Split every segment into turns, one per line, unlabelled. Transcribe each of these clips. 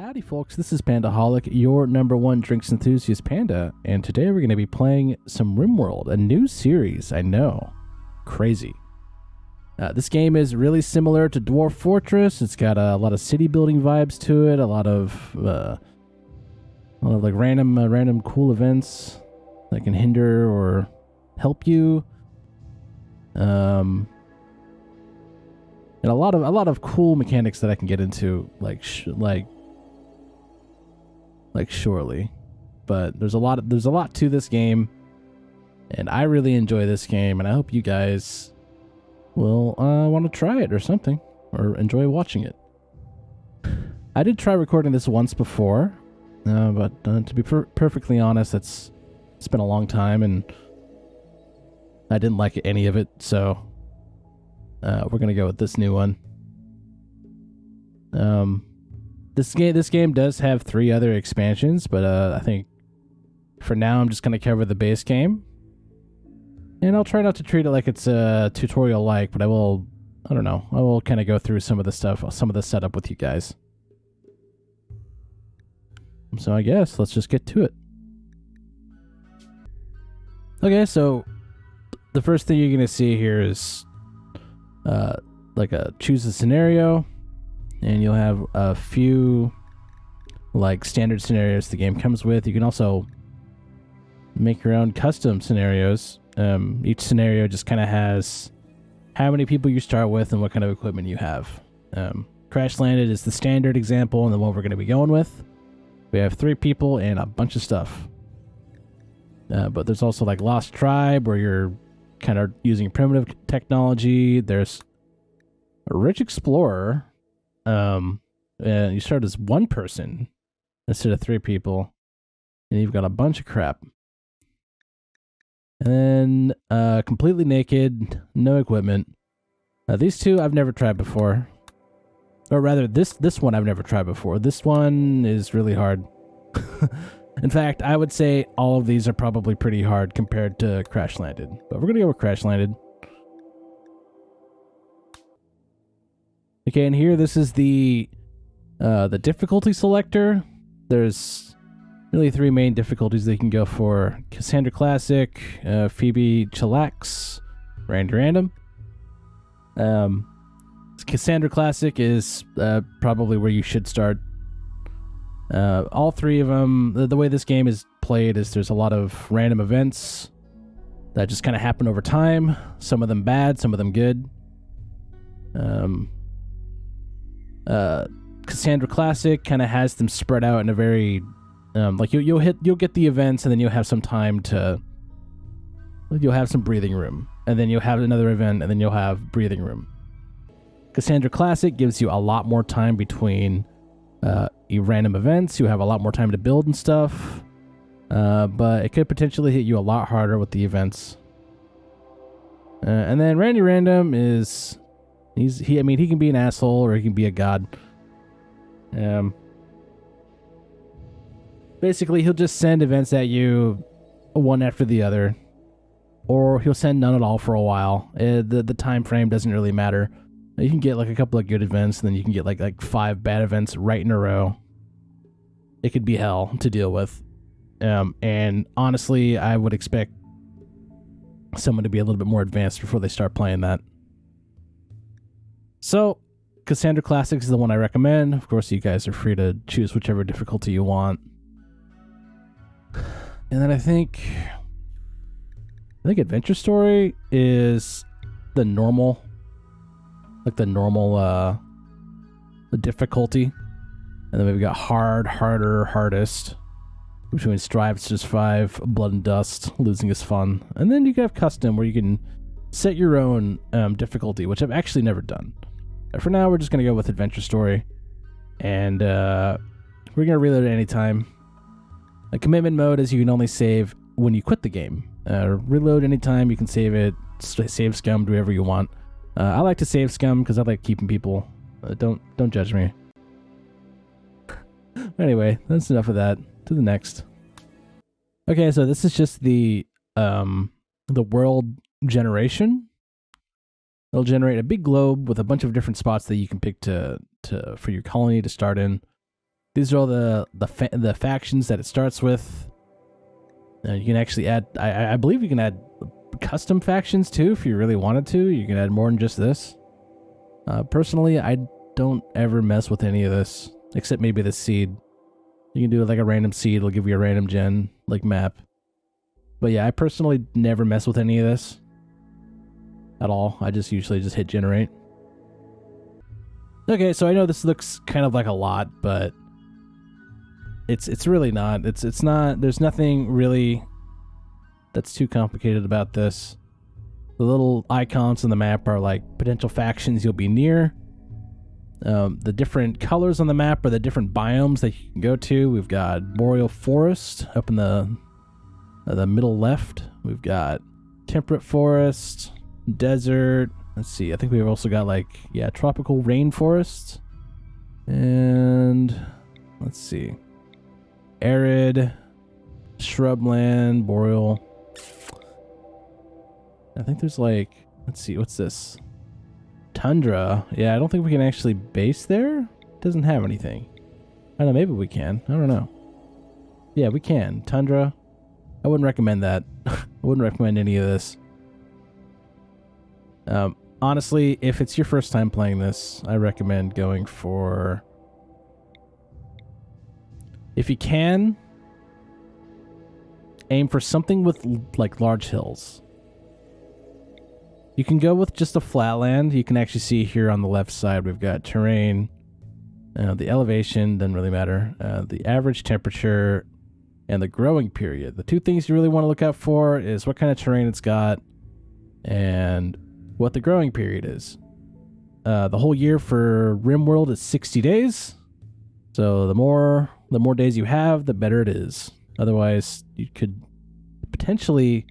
Howdy folks, this is Pandaholic, your number one drinks enthusiast panda, and today we're going to be playing some Rimworld, a new series, I know. Crazy. This game is really similar to Dwarf Fortress. It's got a lot of city building vibes to it, a lot of like random cool events that can hinder or help you. And a lot of cool mechanics that I can get into, like surely, but there's a lot to this game, and I really enjoy this game, and I hope you guys will want to try it or something, or enjoy watching it. I did try recording this once before, but to be perfectly honest, it's been a long time, and I didn't like any of it, so we're gonna go with this new one. This game does have 3 other expansions, but I think for now I'm just gonna cover the base game, and I'll try not to treat it like it's a tutorial like, but I will kind of go through some of the setup with you guys. So I guess let's just get to it. Okay, so the first thing you're gonna see here is choose a scenario, and you'll have a few like standard scenarios the game comes with. You can also make your own custom scenarios. Each scenario just kind of has how many people you start with and what kind of equipment you have. Crash Landed is the standard example and the one we're going to be going with. We have 3 people and a bunch of stuff. But there's also like Lost Tribe, where you're kind of using primitive technology. There's a Rich Explorer. And you start as 1 person instead of 3 people, and you've got a bunch of crap. And then completely naked, no equipment. These 2 I've never tried before, or rather, this one I've never tried before. This one is really hard. In fact, I would say all of these are probably pretty hard compared to Crash Landed, but we're gonna go with Crash Landed. Okay, and here, this is the difficulty selector. There's really 3 main difficulties that you can go for: Cassandra Classic, Phoebe Chillax, Randy Random. Cassandra Classic is probably where you should start. All 3 of them, the way this game is played is there's a lot of random events that just kind of happen over time. Some of them bad, some of them good. Cassandra Classic kind of has them spread out in a very you'll get the events, and then you'll have some breathing room, and then you'll have another event, and then you'll have breathing room. Cassandra Classic gives you a lot more time between random events. You have a lot more time to build and stuff, but it could potentially hit you a lot harder with the events. And then Randy Random is he can be an asshole, or he can be a god. Basically, he'll just send events at you one after the other, or he'll send none at all for a while. The time frame doesn't really matter. You can get like a couple of good events, and then you can get like 5 bad events right in a row. It could be hell to deal with. And honestly, I would expect someone to be a little bit more advanced before they start playing that. So, Cassandra Classic is the one I recommend. Of course, you guys are free to choose whichever difficulty you want. And then I think Adventure Story is the normal difficulty. And then we've got hard, harder, hardest, which means Strive's just 5, Blood and Dust, losing is fun. And then you can have custom, where you can set your own difficulty, which I've actually never done. For now, we're just going to go with Adventure Story, and we're going to reload at any time. A commitment mode is you can only save when you quit the game. Reload anytime, you can save it, save scum, do whatever you want. I like to save scum because I like keeping people. Don't judge me. Anyway, that's enough of that. To the next. Okay, so this is just the world generation. It'll generate a big globe with a bunch of different spots that you can pick for your colony to start in. These are all the factions that it starts with. You can actually add. I believe you can add custom factions too if you really wanted to. You can add more than just this. Personally, I don't ever mess with any of this except maybe the seed. You can do like a random seed. It'll give you a random gen like map. But yeah, I personally never mess with any of this at all. I just usually just hit generate. Okay, so I know this looks kind of like a lot, but it's really not. It's not. There's nothing really that's too complicated about this. The little icons on the map are like potential factions you'll be near. The different colors on the map are the different biomes that you can go to. We've got boreal forest up in the middle left. We've got temperate forest, desert. Let's see. I think we've also got like tropical rainforest, and let's see, arid, shrubland, boreal. I think there's like, let's see, what's this? Tundra. Yeah, I don't think we can actually base there. It doesn't have anything. I don't know, maybe we can. I don't know. Yeah, we can. Tundra. I wouldn't recommend that. I wouldn't recommend any of this. Honestly, if it's your first time playing this, I recommend going for... If you can, aim for something with like large hills. You can go with just a flatland. You can actually see here on the left side, we've got terrain, the elevation, doesn't really matter, the average temperature, and the growing period. The two things you really want to look out for is what kind of terrain it's got and what the growing period is. The whole year for Rimworld is 60 days. So the more days you have, the better it is. Otherwise, you could potentially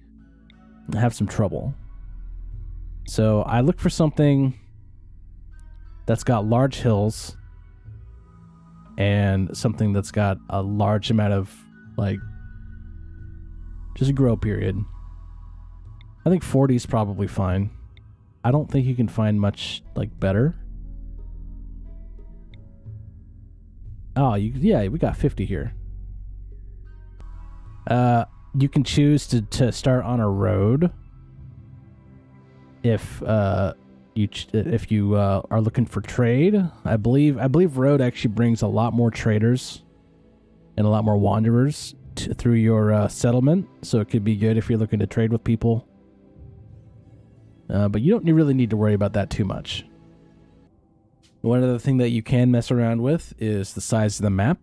have some trouble. So I look for something that's got large hills and something that's got a large amount of like just a grow period. I think 40 is probably fine. I don't think you can find much like better. Oh, yeah, we got 50 here. You can choose to start on a road if you are looking for trade. I believe road actually brings a lot more traders and a lot more wanderers through your settlement, so it could be good if you're looking to trade with people. But you don't really need to worry about that too much. One other thing that you can mess around with is the size of the map,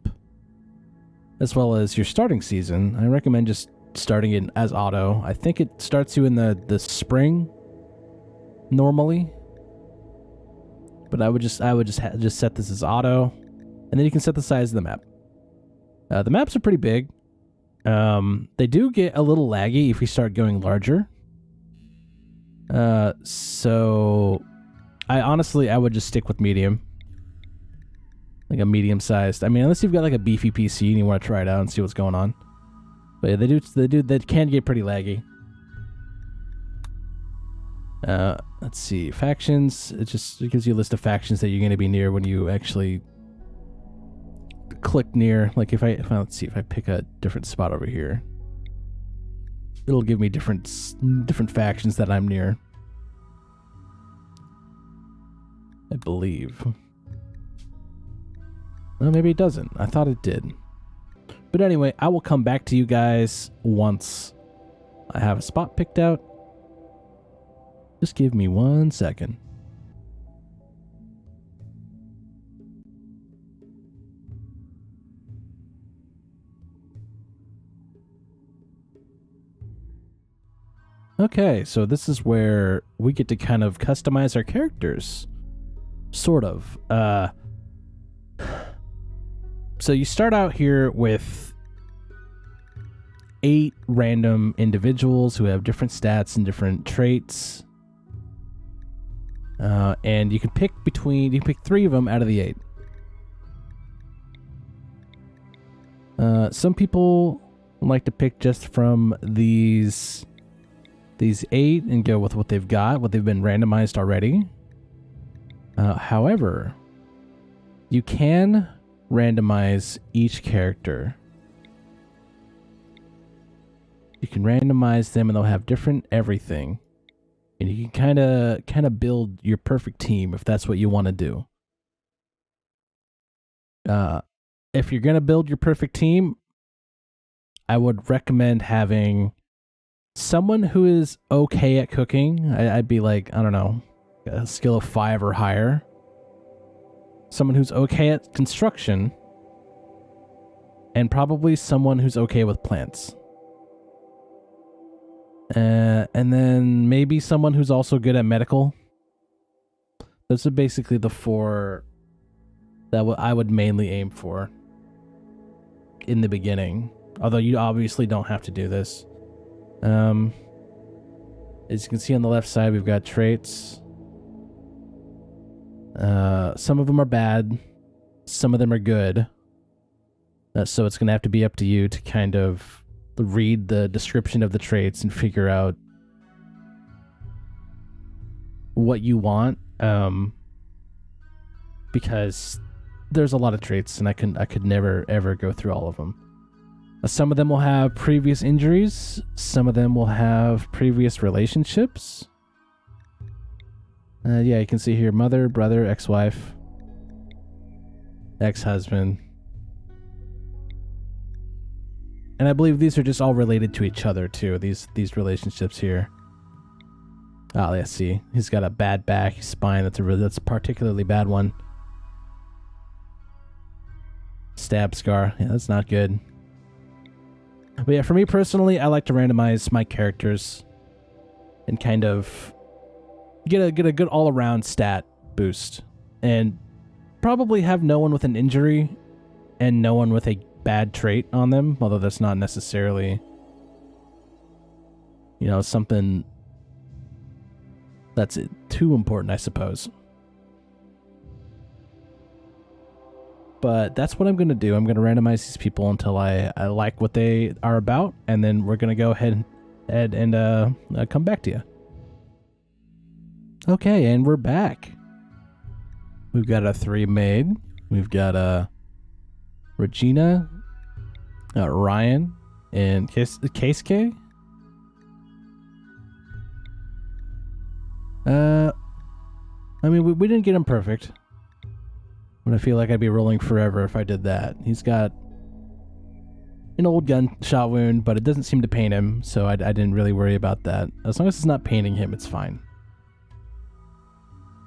as well as your starting season. I recommend just starting it as auto. I think it starts you in the spring normally, but I would just set this as auto, and then you can set the size of the map. The maps are pretty big. They do get a little laggy if you start going larger. So I would just stick with medium. Like a medium sized. I mean, unless you've got like a beefy PC and you want to try it out and see what's going on. But yeah, they can get pretty laggy. Let's see, factions. It gives you a list of factions that you're going to be near when you actually click near. Like if let's see, if I pick a different spot over here, it'll give me different factions that I'm near, I believe. Well, maybe it doesn't. I thought it did. But anyway, I will come back to you guys once I have a spot picked out. Just give me 1 second. Okay, so this is where we get to kind of customize our characters. Sort of. So you start out here with 8 random individuals who have different stats and different traits. And you can pick 3 of them out of the 8. Some people like to pick just from these 8 and go with what they've got, what they've been randomized already. However, you can randomize each character. You can randomize them and they'll have different everything. And you can kind of build your perfect team if that's what you want to do. If you're going to build your perfect team, I would recommend having someone who is okay at cooking. I'd be like, I don't know, a skill of 5 or higher. Someone who's okay at construction. And probably someone who's okay with plants. And then maybe someone who's also good at medical. Those are basically the 4 that I would mainly aim for in the beginning. Although you obviously don't have to do this. As you can see on the left side, we've got traits. Some of them are bad. Some of them are good. So it's going to have to be up to you to kind of read the description of the traits and figure out what you want. Because there's a lot of traits and I could never ever go through all of them. Some of them will have previous injuries. Some of them will have previous relationships. Yeah, you can see here mother, brother, ex-wife, ex-husband. And I believe these are just all related to each other too, these relationships here. Oh, let's see. He's got a bad back, spine. That's a particularly bad one. Stab scar. Yeah, that's not good. But yeah, for me personally, I like to randomize my characters and kind of get a good all-around stat boost. And probably have no one with an injury and no one with a bad trait on them, although that's not necessarily, you know, something that's too important, I suppose. But that's what I'm going to do. I'm going to randomize these people until I like what they are about, and then we're going to go ahead and come back to you. Okay, and we're back. We've got a 3 maid. We've got Regina, Ryan, and Keisuke. I mean, we didn't get him perfect. But I feel like I'd be rolling forever if I did that. He's got an old gunshot wound, but it doesn't seem to pain him, so I didn't really worry about that. As long as it's not paining him, it's fine.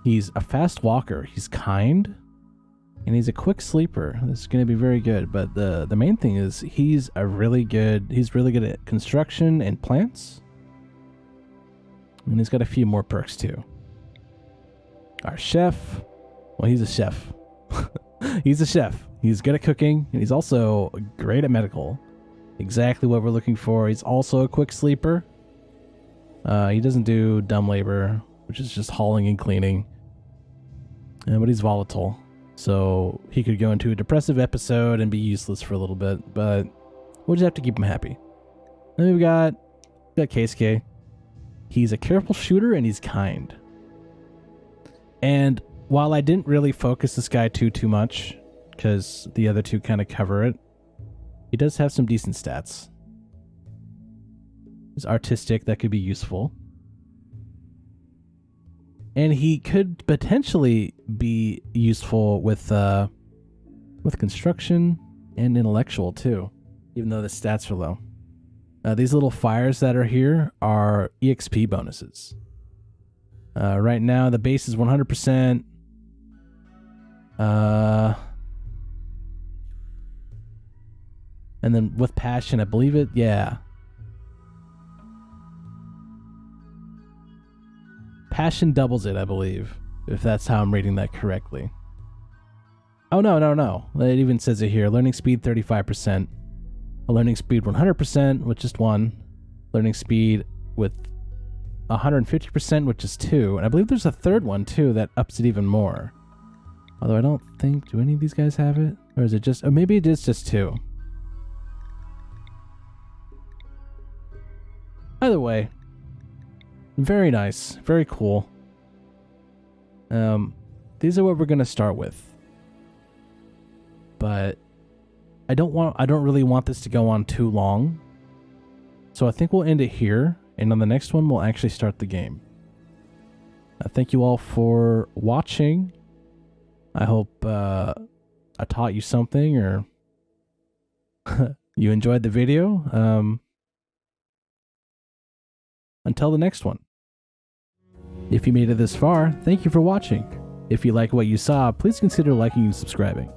He's a fast walker. He's kind. And he's a quick sleeper. This is going to be very good. But the main thing is he's really good at construction and plants. And he's got a few more perks too. Our chef. Well, he's a chef. He's a chef. He's good at cooking. And he's also great at medical. Exactly what we're looking for. He's also a quick sleeper. He doesn't do dumb labor, which is just hauling and cleaning. But he's volatile. So he could go into a depressive episode and be useless for a little bit, but we'll just have to keep him happy. Then we've got Keisuke. He's a careful shooter and he's kind. And while I didn't really focus this guy too much, because the other two kind of cover it, he does have some decent stats. He's artistic, that could be useful. And he could potentially be useful with construction and intellectual too, even though the stats are low. These little fires that are here are EXP bonuses. Right now the base is 100%. And then with passion, I believe it, yeah. Passion doubles it, I believe, if that's how I'm reading that correctly. Oh, no. It even says it here. Learning speed, 35%. A learning speed 100% with just 1. Learning speed with 150% with just 2. And I believe there's a third one, too, that ups it even more. Although I don't think... Do any of these guys have it? Or is it just... Oh, maybe it is just 2. Either way... Very nice. Very cool. These are what we're going to start with. but I don't really want this to go on too long. So I think we'll end it here, and on the next one we'll actually start the game. Thank you all for watching. I hope I taught you something, or you enjoyed the video. Until the next one. If you made it this far, thank you for watching. If you like what you saw, please consider liking and subscribing.